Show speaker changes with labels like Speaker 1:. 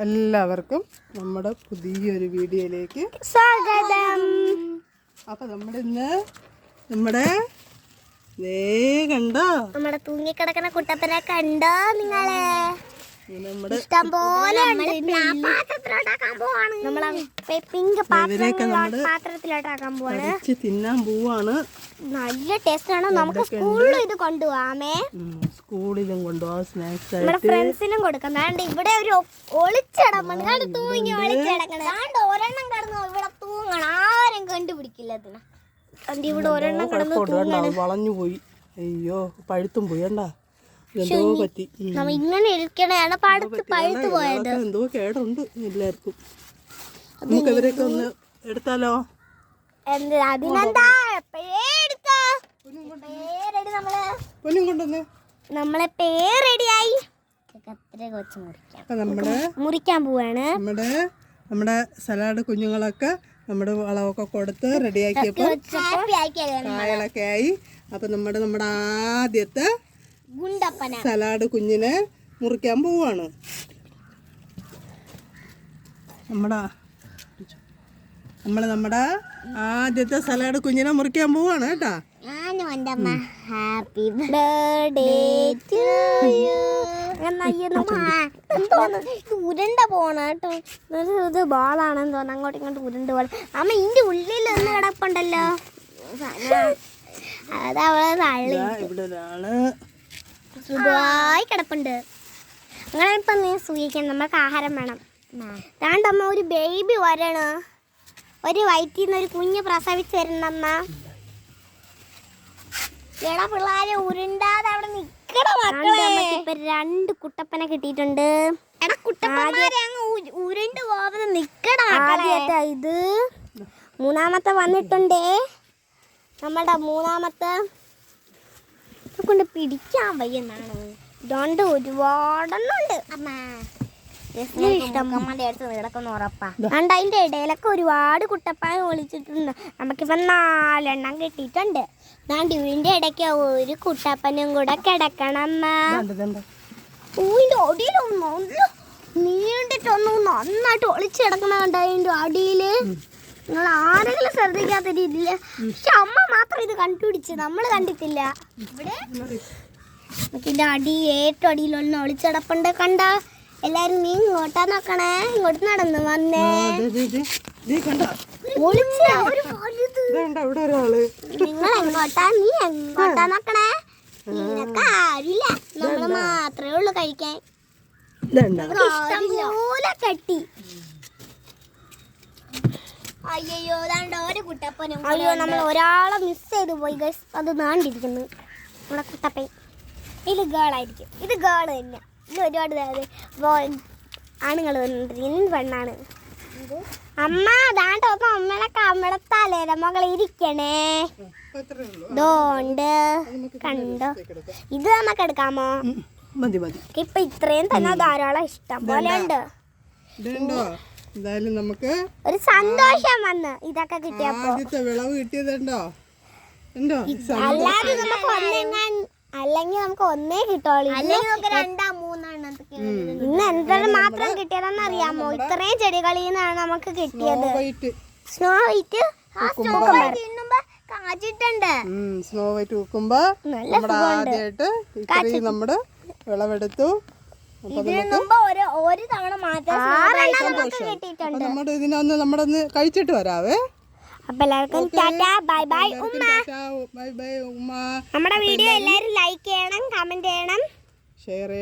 Speaker 1: എല്ലാവർക്കും നമ്മുടെ പുതിയൊരു വീഡിയോയിലേക്ക്
Speaker 2: സ്വാഗതം.
Speaker 1: അപ്പൊ നമ്മുടെ ഇന്ന് കണ്ടോ
Speaker 2: നമ്മുടെ തൂങ്ങിക്കിടക്കുന്ന കുട്ടപ്പനെ കണ്ടോ നിങ്ങളെ?
Speaker 1: നമ്മുടെ
Speaker 2: ഇഷ്ടം പോലെ പിങ്ക് പാത്രത്തിലോട്ടാക്കാൻ പോവാണ്.
Speaker 1: തിന്നാൻ പോവാണ്.
Speaker 2: നല്ല ടേസ്റ്റ് ആണ്. നമുക്ക് സ്കൂളിൽ ഇത് കൊണ്ടുപോവാമേ.
Speaker 1: സ്കൂളിലും കൊണ്ടുപോവാ. സ്നാക്സ്
Speaker 2: നമ്മുടെ ഫ്രണ്ട്സിനും കൊടുക്കാം. ഇവിടെ ഒരു ഒളിച്ചടമാണ്. തൂങ്ങി ഒളിച്ചടക്കണം. ഒരെണ്ണം കിടന്ന് ഇവിടെ തൂങ്ങണം. ആരും കണ്ടുപിടിക്കില്ല ഇതിനെ. ഇവിടെ ഒരെണ്ണം കിടന്ന്
Speaker 1: വളഞ്ഞു പോയി. അയ്യോ പഴുത്തും പോയി. കണ്ടാ എന്തോ പറ്റി.
Speaker 2: ഇങ്ങനെ ഇരിക്കണയാണ് പഴുത്ത് പോയത്.
Speaker 1: എന്തോ കേടുണ്ട് എല്ലാവർക്കും. നമുക്ക് ഇവരൊക്കെ ഒന്ന് എടുത്താലോ?
Speaker 2: അതിനെന്താ നമ്മളെ പേരടിയായി. മുറിക്കാൻ പോവാണ്.
Speaker 1: നമ്മുടെ സലാഡ് കുഞ്ഞുങ്ങളൊക്കെ നമ്മുടെ വളമൊക്കെ കൊടുത്ത് റെഡിയാക്കിയപ്പോൾ കായലൊക്കെ ആയി. അപ്പൊ നമ്മുടെ ആദ്യത്തെ സലാഡ് കുഞ്ഞിനെ മുറിക്കാൻ പോവാണ്. നമ്മുടെ ആദ്യത്തെ സലാഡ് കുഞ്ഞിനെ മുറിക്കാൻ പോവാണ് കേട്ടാ.
Speaker 2: Happy birthday to you. ഉരുണ്ട പോണ കേട്ടോ. ഇത് ബോളാണെന്ന് തോന്നുന്നു. അങ്ങോട്ടും ഇങ്ങോട്ട് ഉരുണ്ട് പോലെ. അമ്മ ഇതിന്റെ ഉള്ളിൽ ഒന്ന് കിടപ്പുണ്ടല്ലോ. അതവളെ തള്ളി സുഖമായി കിടപ്പുണ്ട്. അങ്ങനെ ഇപ്പൊ നീ സൂക്ഷിക്കണം. നമുക്ക് ആഹാരം വേണം. താണ്ടമ്മ ഒരു ബേബി വരണ. ഒരു വയറ്റിൽ നിന്ന് ഒരു കുഞ്ഞ് പ്രസവിച്ച് വരുന്നമ്മ. എടാ പിള്ളേരെ ഉരുണ്ടാതെ അവിടെ നിക്കണ മക്കളെ. ഇപ്പൊ 2 കുട്ടപ്പനെ കിട്ടിയിട്ടുണ്ട്. ഉരുണ്ട് പോവാതെ നിക്കണ. ആദ്യത്തെ ഇത്. മൂന്നാമത്തെ വന്നിട്ടുണ്ടേ. നമ്മുടെ മൂന്നാമത്തെ കൊണ്ട് പിടിക്കാൻ വയ്യെന്നാണ്. ഇതുകൊണ്ട് ഒരുപാടെണ്ണുണ്ട്. കിടക്കുന്ന ഉറപ്പാ. അതുകൊണ്ട് അതിന്റെ ഇടയിലൊക്കെ ഒരുപാട് കുട്ടപ്പാൻ ഒളിച്ചിട്ടുണ്ട്. നമുക്കിപ്പോ 4 എണ്ണം കിട്ടിയിട്ടുണ്ട്. അതുകൊണ്ട് ഇതിന്റെ ഇടയ്ക്ക് ഒരു കുട്ടപ്പനും കൂടെ കിടക്കണം. പൂവിന്റെ അടിയിലൊന്നും നീണ്ടിട്ടൊന്നും നന്നായിട്ട് ഒളിച്ചു കിടക്കണുണ്ട്. അതിന്റെ അടിയില് നിങ്ങൾ ആരെങ്കിലും ശ്രദ്ധിക്കാത്ത രീതിയില്. പക്ഷെ അമ്മ മാത്രം ഇത് കണ്ടുപിടിച്ച്, നമ്മള് കണ്ടിട്ടില്ല. ഇവിടെ ഇതിന്റെ ഏറ്റവും അടിയിലൊന്നും ഒളിച്ചടപ്പുണ്ട്. കണ്ട എല്ലാരും നീ ഇങ്ങോട്ടാ നോക്കണേ. ഇങ്ങോട്ട് നടന്നു വന്നേ. നിങ്ങൾ എങ്ങോട്ടാ? നീ എങ്ങോട്ടാ നോക്കണേ? നിനക്ക് ആരില്ല. നമ്മള് മാത്രമേ ഉള്ളു കഴിക്കാൻ. ഇഷ്ടംപോലെ കെട്ടി. അയ്യോ ഒരു കുട്ടപ്പനും. അയ്യോ നമ്മൾ ഒരാളെ മിസ് ചെയ്ത് പോയി ഗൈസ്. അത് നാണ്ടിരിക്കുന്നു നമ്മുടെ കുട്ടപ്പൻ. ഇത് ഗേളായിരിക്കും. ഇത് ഗേള് തന്നെ. ഇത് ഒരുപാട് ആണുങ്ങൾ വന്നിട്ട് പെണ്ണാണ്. അമ്മ അതാണ്ട് അമ്മയുടെ കമ്മടത്താലേ മകൾ ഇരിക്കണേ. ഇതോണ്ട് കണ്ടോ. ഇത് നമുക്ക് എടുക്കാമോ? ഇപ്പൊ ഇത്രയും തന്നെ ധാരാളം ഇഷ്ടം പോലെ ഉണ്ട്.
Speaker 1: എന്തായാലും നമുക്ക്
Speaker 2: ഒരു സന്തോഷം വന്ന് ഇതൊക്കെ കിട്ടിയപ്പോ.
Speaker 1: വിളവ് കിട്ടിയതുണ്ടോ?
Speaker 2: അല്ലാതെ നമുക്ക് അല്ലെങ്കിൽ നമുക്ക് ഒന്നേ കിട്ടുള്ളൂ. ഇന്ന് എന്തെങ്കിലും മാത്രം കിട്ടിയതെന്ന് അറിയാമോ? ഇത്രയും ചെടികളിൽ നിന്നാണ് നമുക്ക് കിട്ടിയത്. സ്നോ വൈറ്റ് കാച്ചിട്ടുണ്ട്.
Speaker 1: സ്നോ വൈറ്റ് വെക്കുമ്പോ ആദ്യമായിട്ട് ഇത്രയും നമ്മുടെ വിളവെടുത്തു.
Speaker 2: ഒരു തവണ മാത്രം
Speaker 1: നമ്മുടെ ഇതിനൊന്ന് നമ്മളൊന്ന് കഴിച്ചിട്ട് വരാവേ.
Speaker 2: അപ്പൊ എല്ലാവർക്കും ടാറ്റാ ബൈ ബൈ ഉമ്മ.
Speaker 1: ബൈ ബൈ ഉമ്മ.
Speaker 2: നമ്മുടെ വീഡിയോ എല്ലാവരും ലൈക്ക് ചെയ്യണം, കമന്റ് ചെയ്യണം,
Speaker 1: ഷെയർ ചെയ്യണം.